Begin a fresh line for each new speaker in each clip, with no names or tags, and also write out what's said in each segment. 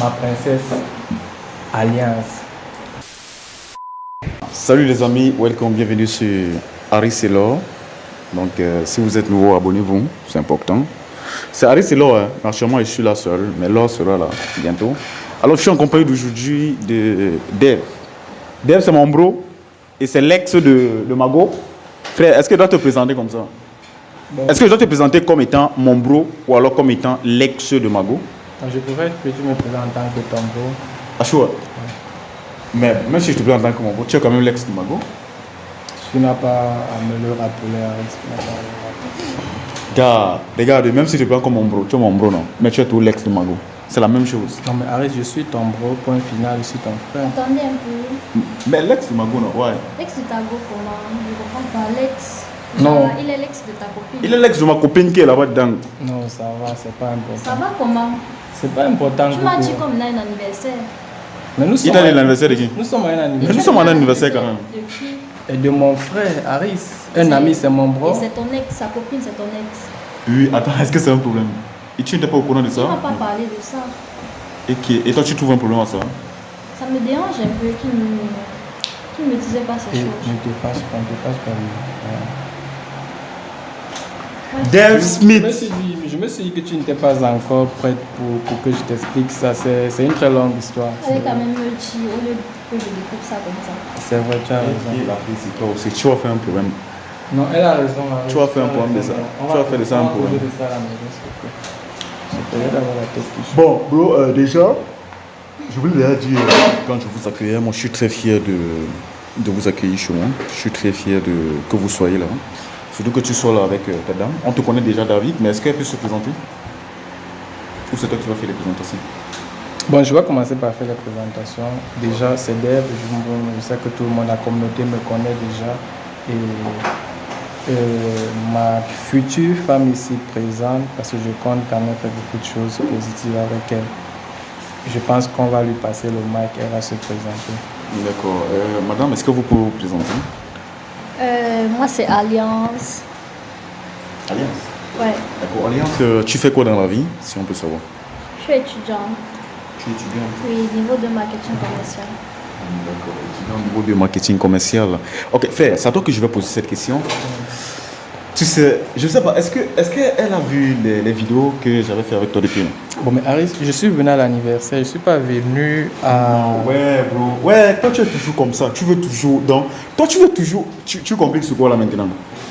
ma princesse Alliance.
Salut les amis, welcome, bienvenue sur Aris et Laure. Donc si vous êtes nouveau, abonnez-vous, c'est important. C'est Aris et Laure, hein. Franchement je suis là seul, mais Laure sera là bientôt. Alors je suis en compagnie d'aujourd'hui de Dave. Dave c'est mon bro et c'est l'ex de Mago. Frère, est-ce que je dois te présenter comme ça? Bon. Est-ce que je dois te présenter comme étant mon bro ou alors comme étant l'ex de Mago?
Je pourrais que tu me présentes en tant que ton bro.
Ah chaud. Ouais. Mais même si je te présente en tant que mon bro, tu es quand même l'ex de Mago.
Tu n'as pas à me le rappeler, Aris.
Gars, regarde, même si je te présente comme mon bro, tu es mon bro non, mais tu es tout l'ex de Mago. C'est la même chose.
Non mais Aris, je suis ton bro, point final, je suis ton frère.
Attendez un peu.
Mais l'ex de Mago non, ouais.
L'ex de ta go comment? Je ne comprends pas. L'ex.
Non.
Il est l'ex de ta copine.
Il est l'ex de ma copine qui est là-bas dedans.
Non, ça va, c'est pas important.
Ça va comment?
C'est pas important.
Tu m'as dit comme il a un anniversaire.
Mais nous sommes
Il a l'anniversaire de qui?
Nous sommes à un anniversaire.
Mais nous sommes à un anniversaire quand même.
De qui?
Et de mon frère, Aris. Un ami, c'est mon bro.
Et c'est ton ex, sa copine, c'est ton ex.
Oui, attends, est-ce que c'est un problème? Et tu n'étais pas au courant de ça?
Tu m'as pas parlé de ça.
Et toi, tu trouves un problème à ça?
Ça me dérange un peu qu'il ne me disait pas ces
Et
choses.
ne te fâche pas,
Dave Smith.
Je me suis dit que tu n'étais pas encore prête pour que je t'explique ça. C'est une très longue histoire.
Fallait quand même me dire au lieu que je découvre ça comme ça.
C'est vrai, tu as raison.
Et la fille, c'est toi aussi. Tu vas faire un problème.
Non, elle a raison. Aris.
Tu vas faire un problème de ça. Tu vas faire de ça un problème.
De ça à la maison, s'il te plaît. J'ai payé d'avoir la tête qui chute.
Bon, bro, déjà, je voulais déjà dire, quand je vous accueillais, moi je suis très fier de vous accueillir chez moi. Je suis très fier que vous soyez là. Surtout que tu sois là avec ta dame. On te connaît déjà, David, mais est-ce qu'elle peut se présenter? Ou c'est toi qui vas faire les présentations?
Bon, je vais commencer par faire la présentation. Déjà, c'est Dave. Je sais que tout le monde, la communauté me connaît déjà. Et ma future femme ici présente, parce que je compte quand même faire beaucoup de choses positives avec elle. Je pense qu'on va lui passer le mic, elle va se présenter.
D'accord. Madame, est-ce que vous pouvez vous présenter?
Moi, c'est Alliance.
Alliance?
Ouais.
D'accord. Alliance, tu fais quoi dans la vie, si on peut savoir?
Je suis étudiante.
Tu es étudiante?
Oui, niveau de marketing commercial.
D'accord. Étudiant au niveau de marketing commercial. Ok, frère, c'est à toi que je vais poser cette question. Tu sais, je sais pas, est-ce qu'elle a vu les vidéos que j'avais fait avec toi depuis?
Bon, mais Aris, je suis venu à l'anniversaire, je suis pas venu à...
Ouais, bro. Ouais, toi tu es toujours comme ça. Tu veux toujours. Donc, toi tu veux toujours. Tu compliques ce quoi là maintenant?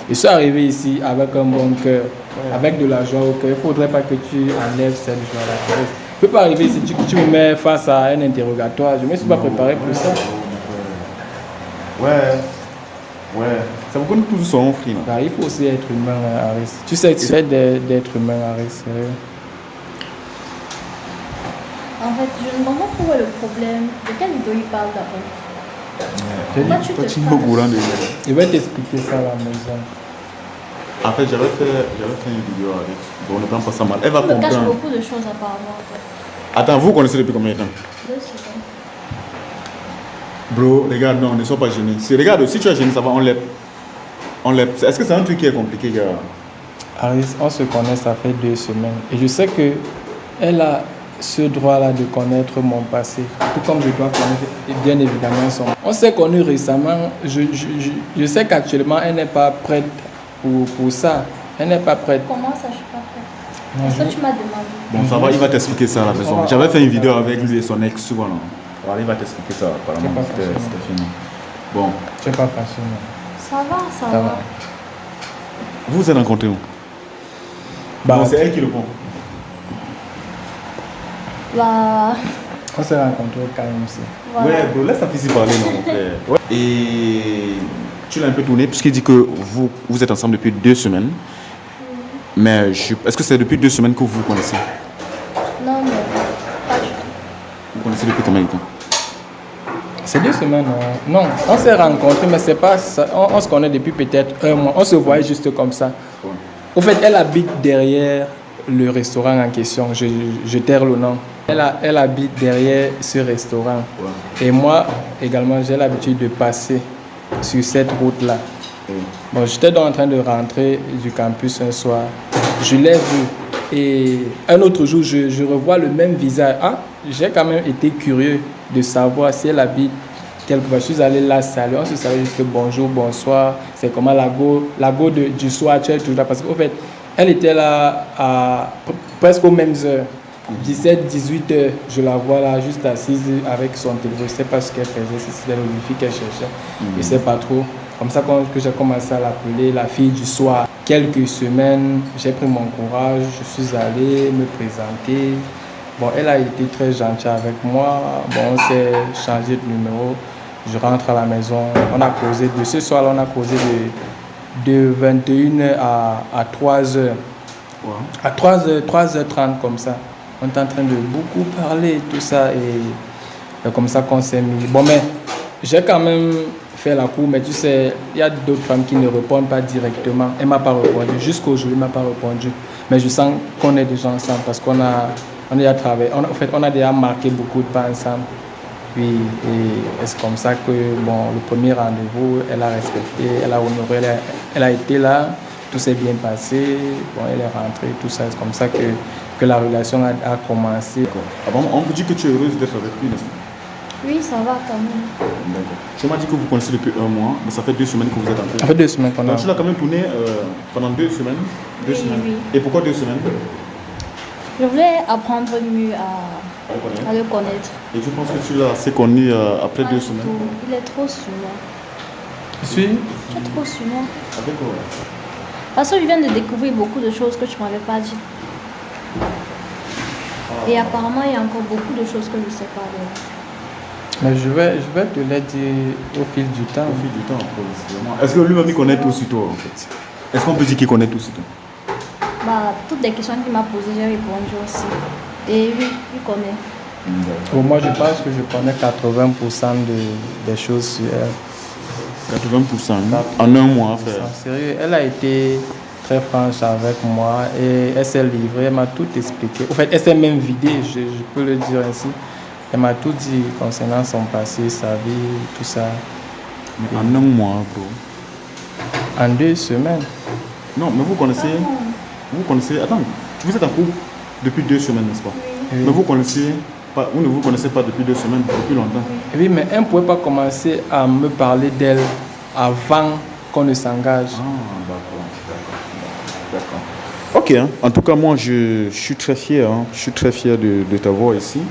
Je suis arrivé ici avec un bon cœur, avec de la joie au cœur. Il ne faudrait pas que tu enlèves cette joie-là. Je ne peux pas arriver ici, tu me mets face à un interrogatoire. Je ne me suis pas préparé pour ça.
Ouais. Ouais. Ça vous connaît toujours son frère.
Bah, il faut aussi être humain, Aris. Tu sais d'être humain, Aris, sérieux.
En fait, je ne comprends pas où est le problème. De quelle vidéo il parle d'abord? Pourquoi tu te fâches?
Je vais t'expliquer ça à la maison.
En fait, j'avais fait une vidéo avec. Bon, ne prends pas ça mal. Elle va
Tu me caches
comprendre.
beaucoup de choses apparemment. En fait.
Attends, vous connaissez depuis combien de temps?
2 secondes.
Bro, regarde, non, ne sois pas gêné. Regarde, si tu es gêné, ça va, on lève. Est-ce que c'est un truc qui est compliqué, gars?
Aris, on se connaît, ça fait 2 semaines. Et je sais qu'elle a ce droit-là de connaître mon passé. Tout comme je dois connaître, bien évidemment, son. On s'est connus récemment. Je sais qu'actuellement, elle n'est pas prête pour ça. Elle n'est pas prête.
Comment ça, je suis pas prête? Est-ce que tu m'as demandé?
Bon, ça va, il va t'expliquer ça à la maison. J'avais fait une vidéo avec lui et son ex, souvent, non? Voilà, il va t'expliquer ça, apparemment. C'était fini. Bon.
Tu n'es pas facile, non?
Ça va.
Vous vous êtes rencontrés où?
Bah,
bon, c'est elle qui le prend.
Bah,
on s'est rencontrés au KMC.
voilà.
Ouais, bro, laisse ta fille parler, non, mon frère. Ouais. Et tu l'as un peu tourné, puisqu'il dit que vous êtes ensemble depuis 2 semaines. Mais est-ce que c'est depuis 2 semaines que vous vous connaissez?
Non, mais pas du tout.
Vous connaissez depuis combien de temps?
C'est 2 semaines, non. Non, on s'est rencontrés, mais c'est pas ça. On se connaît depuis peut-être 1 mois. On se voyait juste comme ça.
Ouais.
Au fait, elle habite derrière le restaurant en question. Je terre le nom. Elle habite derrière ce restaurant. Ouais. Et moi, également, j'ai l'habitude de passer sur cette route-là. Bon, j'étais donc en train de rentrer du campus un soir. Je l'ai vu. Et un autre jour, je revois le même visage. Ah, j'ai quand même été curieux de savoir si elle habite quelque part. Je suis allé la saluer, on se salue juste bonjour, bonsoir, c'est comment la go du soir, tu es toujours là. Parce qu'en fait, elle était là à presque aux mêmes heures. 17, 18 heures, je la vois là, juste assise avec son téléphone. Je ne sais pas ce qu'elle faisait, si c'était le wifi qu'elle cherchait. Je ne sais pas trop. Comme ça, quand j'ai commencé à l'appeler la fille du soir, quelques semaines, j'ai pris mon courage, je suis allé me présenter. Bon, elle a été très gentille avec moi. Bon, on s'est changé de numéro. Je rentre à la maison. On a causé de ce soir, on a causé de 21h à 3h. Wow. À 3h30 comme ça. On est en train de beaucoup parler, tout ça. Et comme ça qu'on s'est mis. Bon, mais j'ai quand même fait la cour, mais tu sais, il y a d'autres femmes qui ne répondent pas directement. Elle ne m'a pas répondu. Jusqu'aujourd'hui, elle ne m'a pas répondu. Mais je sens qu'on est déjà ensemble parce qu'on a déjà travaillé. En fait, on a déjà marqué beaucoup de pas ensemble. Puis, et c'est comme ça que, bon, le premier rendez-vous, elle a respecté, elle a honoré, elle a été là, tout s'est bien passé, bon, elle est rentrée, tout ça. C'est comme ça que la relation a commencé.
Avant, on peut dire que tu es heureuse d'être avec lui, n'est-ce pas?
Oui, ça va quand même.
D'accord. Tu m'as dit que vous connaissez depuis 1 mois, mais ça fait 2 semaines que vous êtes en couple.
Ça fait 2 semaines qu'on a.
Donc tu l'as quand même tourné pendant 2 semaines.
Oui.
Et pourquoi 2 semaines?
Je voulais apprendre mieux à le connaître.
Et tu penses que tu l'as assez connu après 2 semaines?
Il est trop sur moi.
Je suis?
Tu es trop sur moi.
Avec quoi?
Parce que je viens de découvrir beaucoup de choses que tu ne m'avais pas dit. Et apparemment, il y a encore beaucoup de choses que je ne sais pas.
Mais je vais te les dire au fil du temps.
Au fil du temps, probablement. Est-ce que lui-même il connaît tout sur toi en fait? Est-ce qu'on peut dire qu'il connaît tout sur toi?
Toutes les questions qu'il m'a posées, j'ai répondu aussi. Et oui, il connaît.
Pour moi, je pense que je connais 80% des choses sur elle.
80% en 1 mois, frère.
Sérieux, elle a été très franche avec moi et elle s'est livrée, elle m'a tout expliqué. En fait, elle s'est même vidée, je peux le dire ainsi. Elle m'a tout dit concernant son passé, sa vie, tout ça.
Mais en 1 mois, bro.
En 2 semaines.
Non, mais vous connaissez. Attends, vous êtes en couple depuis 2 semaines, n'est-ce pas?
Oui.
Mais vous ne vous connaissez pas depuis 2 semaines, depuis longtemps.
Oui, mais elle ne pouvait pas commencer à me parler d'elle avant qu'on ne s'engage.
D'accord. Ok, hein. En tout cas, moi, je suis très fier. Je suis très fier de t'avoir ici.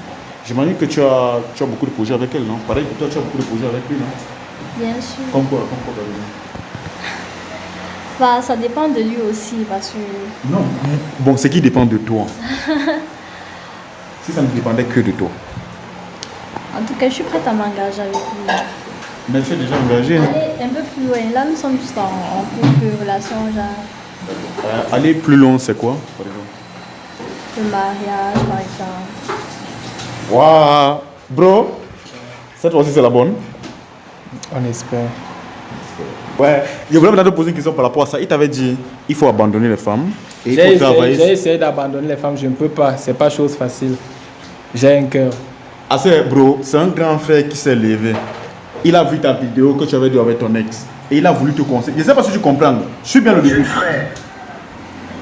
J'imagine que tu as beaucoup de projets avec elle, non? Pareil que toi, tu as beaucoup de projets avec lui, non?
Bien sûr.
Comme quoi,
ça dépend de lui aussi, parce que...
Non. Bon, ce qui dépend de toi. Si ça ne dépendait que de toi.
En tout cas, je suis prête à m'engager avec lui.
Mais je suis déjà engagé.
Allez un peu plus loin. Là, nous sommes juste en couple, relation, genre...
Aller plus loin, c'est quoi, par exemple?
Le mariage, par exemple.
Waouh, bro, cette fois-ci c'est la bonne.
On espère.
Ouais, je voulais te poser une question par rapport à ça. Il t'avait dit il faut abandonner les femmes et il faut travailler.
J'ai essayé d'abandonner les femmes, je ne peux pas, c'est pas chose facile. J'ai un cœur.
Ah c'est bro, c'est un grand frère qui s'est levé. Il a vu ta vidéo que tu avais dit avec ton ex et il a voulu te conseiller. Je ne sais pas si tu comprends. Je suis bien le début.
Frère,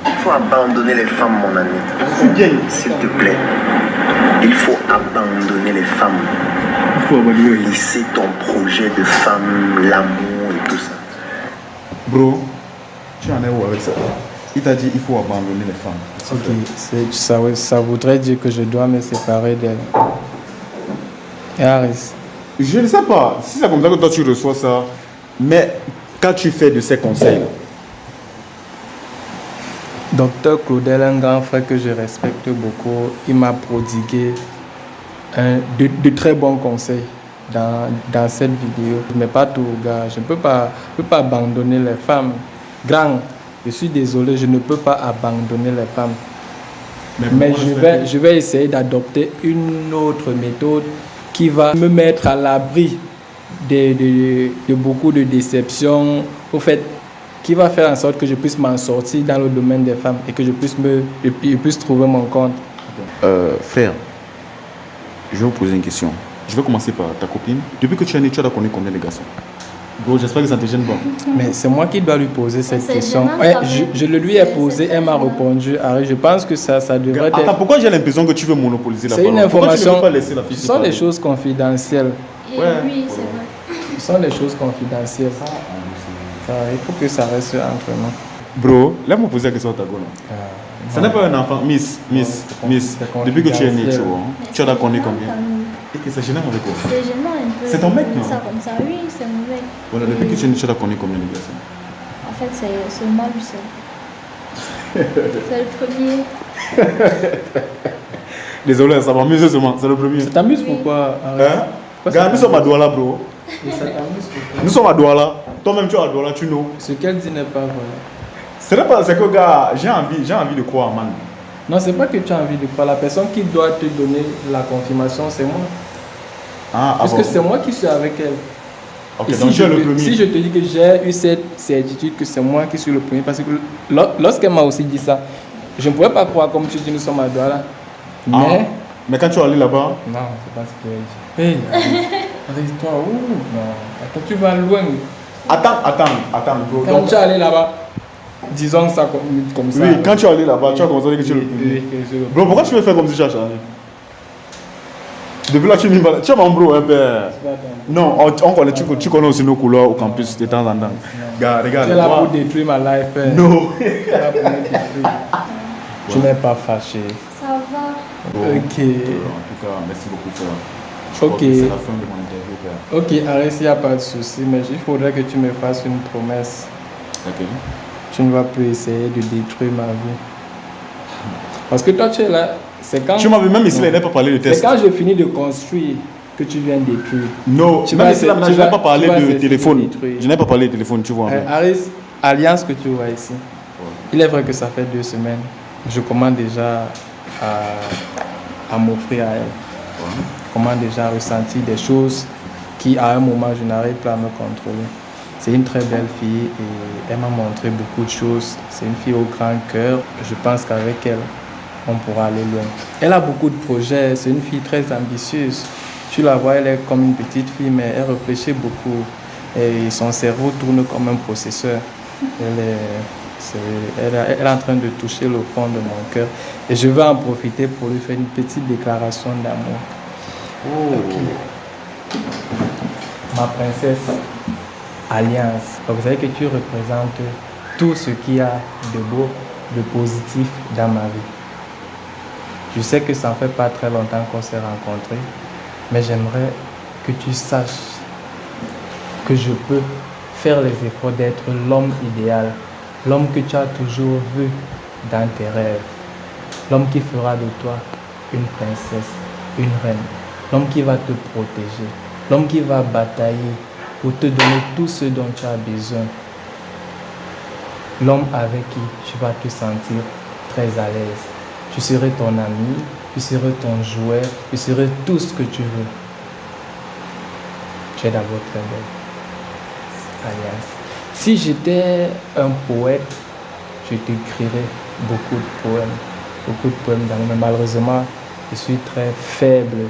il faut abandonner les femmes, mon ami.
Je suis bien.
S'il te plaît. Il faut abandonner les femmes.
Il faut abandonner.
Laisser ton projet de femme, l'amour et tout ça.
Bro, tu en es où avec ça? Il t'a dit il faut abandonner les femmes.
Ok, ça voudrait dire que je dois me séparer d'elle. Et Harris?
Je ne sais pas si c'est comme ça que toi tu reçois ça, mais quand tu fais de ces conseils,
Docteur Claudel, un grand frère que je respecte beaucoup, il m'a prodigué de très bons conseils dans cette vidéo. Mais pas tout, gars. Je ne peux pas abandonner les femmes. Grand, je suis désolé, je ne peux pas abandonner les femmes. Mais je vais essayer d'adopter une autre méthode qui va me mettre à l'abri de beaucoup de déceptions. Au fait, qui va faire en sorte que je puisse m'en sortir dans le domaine des femmes et que je puisse trouver mon compte.
Frère, je vais vous poser une question. Je vais commencer par ta copine. Depuis que tu es né, tu as connu combien de garçons? Bro, j'espère que ça ne te gêne pas.
Mais c'est moi qui dois lui poser cette
C'est
question.
gênant,
Ouais,
quand même.
je le lui ai
C'est
posé,
très
elle m'a
gênant.
répondu. Harry, je pense que ça devrait
Attends,
être...
pourquoi j'ai l'impression que tu veux monopoliser la
C'est
parole?
une
Pourquoi tu ne
information.
veux pas laisser la fille
Ce
se
sont
parler?
des choses confidentielles.
Et
Ouais.
oui, c'est vrai.
Ce sont des choses confidentielles. Il faut que ça reste entre nous.
Bro, laisse-moi poser la question à ta gueule. Ça n'est pas un enfant. Miss,
c'est
depuis que tu es né, tu
confidentiel.
vois,
Mais
tu as
c'est
connu
gênant,
combien?
quand même.
Et que c'est gênant avec quoi?
C'est gênant un peu.
C'est ton mec,
de dire
non?
ça comme ça, oui, c'est mon mec.
Voilà, depuis que tu es né, tu as connu combien de personnes?
En fait, c'est moi lui seul. C'est le premier.
Désolé, ça m'amuse seulement, c'est le premier.
Ça t'amuse
Oui.
pourquoi Harry?
Hein?
Pourquoi
Gars,
ça
nous sommes à
t'amuse?
Douala, bro.
Et ça t'amuse pourquoi?
Nous sommes à Douala. Toi-même, tu es à Douala, tu know.
Ce qu'elle dit n'est pas vrai.
Ce n'est pas, c'est que, gars, j'ai envie de croire, man.
Non, c'est pas que tu as envie de croire. La personne qui doit te donner la confirmation, c'est moi.
Ah,
Parce
bon.
que c'est moi qui suis avec elle.
Ok,
Et
donc
si,
tu es le
si
premier.
je te dis que j'ai eu cette certitude que c'est moi qui suis le premier, parce que lorsqu'elle m'a aussi dit ça, je ne pouvais pas croire, comme tu dis, nous sommes à Douala. Mais,
Ah, mais quand tu es allé là-bas,
non, c'est pas ce qu'elle dit. Hey, arrête-toi, où? Non, attends, tu vas loin.
attends, bro.
Quand
Donc,
tu es allé là-bas, disons ça comme ça.
oui, quand tu es allé là-bas, tu as commencé à dire que tu es le premier.
Oui, je le
Bro, pourquoi tu veux faire comme si tu as changé? Depuis là, tu es mon bro, hein, père. Non, on connaît, tu connais aussi nos couleurs au campus de temps en temps. Gars, regarde.
Tu es là
moi-
pour détruire ma life. Hein.
Non.
Tu es là pour me détruire. Tu n'es pas fâché.
Ça va.
Bon,
Ok.
En tout cas, merci beaucoup, frère. Je crois
Ok.
que c'est la fin de mon interview, père.
Ok, arrête, il n'y a pas de souci, mais il faudrait que tu me fasses une promesse.
Ok.
Tu ne vas plus essayer de détruire ma vie. Parce que toi, tu es là, c'est quand...
Tu m'avais même ici, là, il n'a pas parlé de
C'est
test.
quand je finis de construire que tu viens détruire.
Non,
Tu
même
vas
ici, là,
essayer-
je
tu
n'ai
vas-
pas parlé
tu vas
de
essayer de
téléphone.
détruire.
Je n'ai pas parlé de téléphone, tu vois.
Aris, Alliance que tu vois ici. Il est vrai que ça fait 2 semaines. Je commence déjà à m'offrir à elle. Je commence déjà à ressentir des choses qui, à un moment, je n'arrive pas à me contrôler. C'est une très belle fille et elle m'a montré beaucoup de choses. C'est une fille au grand cœur. Je pense qu'avec elle, on pourra aller loin. Elle a beaucoup de projets. C'est une fille très ambitieuse. Tu la vois, elle est comme une petite fille, mais elle réfléchit beaucoup. Et son cerveau tourne comme un processeur. Elle est en train de toucher le fond de mon cœur. Et je vais en profiter pour lui faire une petite déclaration d'amour. Ok. Ma princesse, Alliance. Donc, vous savez que tu représentes tout ce qu'il y a de beau, de positif dans ma vie. Je sais que ça ne fait pas très longtemps qu'on s'est rencontrés, mais j'aimerais que tu saches que je peux faire les efforts d'être l'homme idéal, l'homme que tu as toujours vu dans tes rêves, l'homme qui fera de toi une princesse, une reine, l'homme qui va te protéger, l'homme qui va batailler pour te donner tout ce dont tu as besoin, l'homme avec qui tu vas te sentir très à l'aise. Je serai ton ami, je serai ton jouet, je serai tout ce que tu veux. Tu es d'abord très belle. Alliance. Si j'étais un poète, je t'écrirais beaucoup de poèmes d'amour. Mais malheureusement, je suis très faible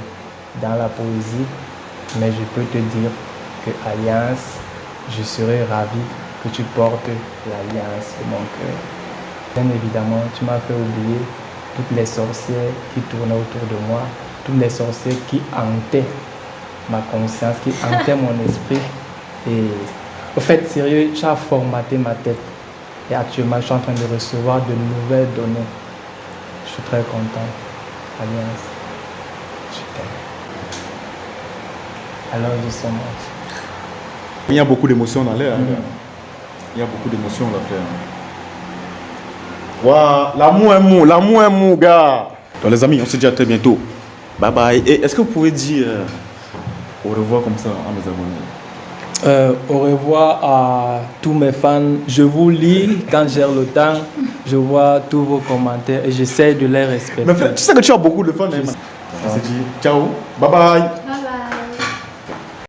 dans la poésie. Mais je peux te dire que Alliance, je serais ravi que tu portes l'alliance de mon cœur. Bien évidemment, tu m'as fait oublier toutes les sorcières qui tournaient autour de moi, toutes les sorcières qui hantaient ma conscience, qui hantaient mon esprit. Et au fait, sérieux, tu as formaté ma tête. Et actuellement, je suis en train de recevoir de nouvelles données. Je suis très content. Alliance, je t'aime. I love you so much.
Il y a beaucoup d'émotions dans l'air. Il y a beaucoup d'émotions dans l'air. Waouh, l'amour est mou, gars. Donc les amis, on se dit à très bientôt. Bye bye. Et est-ce que vous pouvez dire au revoir comme ça à mes abonnés?
Au revoir à tous mes fans. Je vous lis quand j'ai le temps. Je vois tous vos commentaires et j'essaie de les respecter.
Mais tu sais que tu as beaucoup de fans. On se dit ciao, bye bye.